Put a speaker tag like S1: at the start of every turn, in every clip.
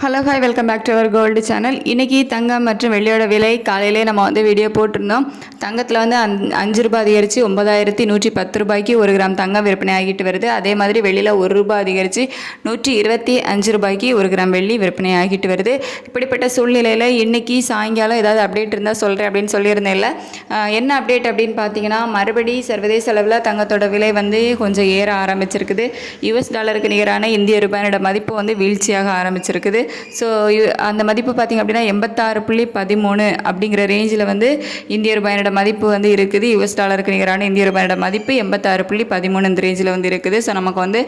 S1: Hello hi welcome back to our gold channel. இன்றைக்கி தங்கம் மற்றும் வெள்ளியோட விலை காலையிலே நம்ம வந்து வீடியோ போட்டிருந்தோம். தங்கத்தில் வந்து 5 ரூபாய் அதிகரித்து 9110 ரூபாய்க்கு 1 கிராம் தங்கம் விற்பனை ஆகிட்டு வருது. அதே மாதிரி வெள்ளியில் 1 ரூபாய் அதிகரித்து 125 ரூபாய்க்கு 1 கிராம் வெள்ளி விற்பனை ஆகிட்டு வருது. இப்படிப்பட்ட சூழ்நிலையில் இன்றைக்கி சாயங்காலம் ஏதாவது அப்டேட் இருந்தால் சொல்கிறேன் அப்படின்னு சொல்லியிருந்தேன். இல்லை என்ன அப்டேட் அப்படின்னு பார்த்தீங்கன்னா, மறுபடி சர்வதேச அளவில் தங்கத்தோட விலை வந்து கொஞ்சம் ஏற ஆரம்பிச்சிருக்குது. யூஎஸ் டாலருக்கு நிகரான இந்திய ரூபாயோட மதிப்பு வந்து வீழ்ச்சியாக ஆரம்பிச்சிருக்குது. ஸோ அந்த மதிப்பு பார்த்திங்க அப்படின்னா 86.13 அப்படிங்கிற ரேஞ்சில் வந்து இந்திய ரூபாயோட மதிப்பு வந்து இருக்குது. யூஎஸ் டாலருக்கு நிகரான இந்திய ரூபாயோட மதிப்பு 86.13 இந்த ரேஞ்சில் வந்து இருக்குது. ஸோ நமக்கு வந்து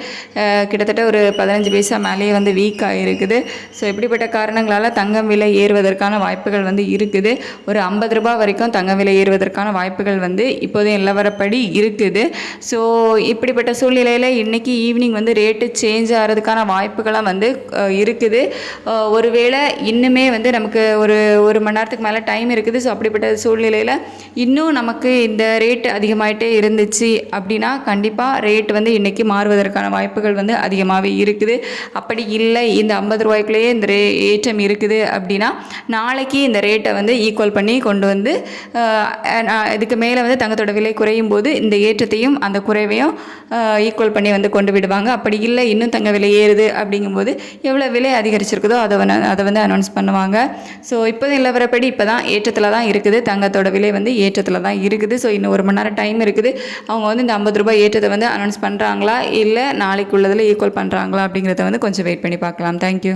S1: கிட்டத்தட்ட ஒரு 15 பைசா மேலேயே வந்து வீக் ஆகிருக்குது. ஸோ இப்படிப்பட்ட காரணங்களால் தங்கம் விலை ஏறுவதற்கான வாய்ப்புகள் வந்து இருக்குது. ஒரு 50 ரூபாய் வரைக்கும் தங்கம் விலை ஏறுவதற்கான வாய்ப்புகள் வந்து இப்போதைய நிலவரப்படி இருக்குது. ஸோ இப்படிப்பட்ட சூழ்நிலையில் இன்றைக்கி ஈவினிங் வந்து ரேட்டு சேஞ்ச் ஆகிறதுக்கான வாய்ப்புகள்லாம் வந்து இருக்குது. ஒருவேளை இன்னுமே வந்து நமக்கு ஒரு மணி நேரத்துக்கு மேலே டைம் இருக்குது. ஸோ அப்படிப்பட்ட சூழ்நிலையில் இன்னும் நமக்கு இந்த ரேட்டு அதிகமாகிட்டே இருந்துச்சு அப்படின்னா கண்டிப்பாக ரேட் வந்து இன்றைக்கி மாறுவதற்கான வாய்ப்புகள் வந்து அதிகமாகவே இருக்குது. அப்படி இல்லை இந்த 50 ரூபாய்க்குள்ளேயே இந்த ஏற்றம் இருக்குது அப்படின்னா நாளைக்கு இந்த ரேட்டை வந்து ஈக்குவல் பண்ணி கொண்டு வந்து இதுக்கு மேலே வந்து தங்கத்தோட விலை குறையும் போது இந்த ஏற்றத்தையும் அந்த குறைவையும் ஈக்குவல் பண்ணி வந்து கொண்டு விடுவாங்க. அப்படி இல்லை இன்னும் தங்க விலை ஏறுது அப்படிங்கும்போது எவ்வளோ விலை அதிகரிச்சிருக்குதோ அதை வந்து அனௌன்ஸ் பண்ணுவாங்க. ஸோ இப்போ நிலவரப்படி இப்போ தான் ஏற்றத்தில் தான் இருக்குது. தங்கத்தோட விலை வந்து ஏற்றத்தில் தான் இருக்குது. ஸோ இன்னும் 1 மணி நேரம் டைம் இருக்குது. அவங்க வந்து இந்த 50 ரூபாய் ஏற்றத்தை வந்து அனௌன்ஸ் பண்ணுறாங்களா இல்லை நாளைக்கு உள்ளதில் ஈக்குவல் பண்ணுறாங்களா அப்படிங்கிறத வந்து கொஞ்சம் வெயிட் பண்ணி பார்க்கலாம். தேங்க்யூ.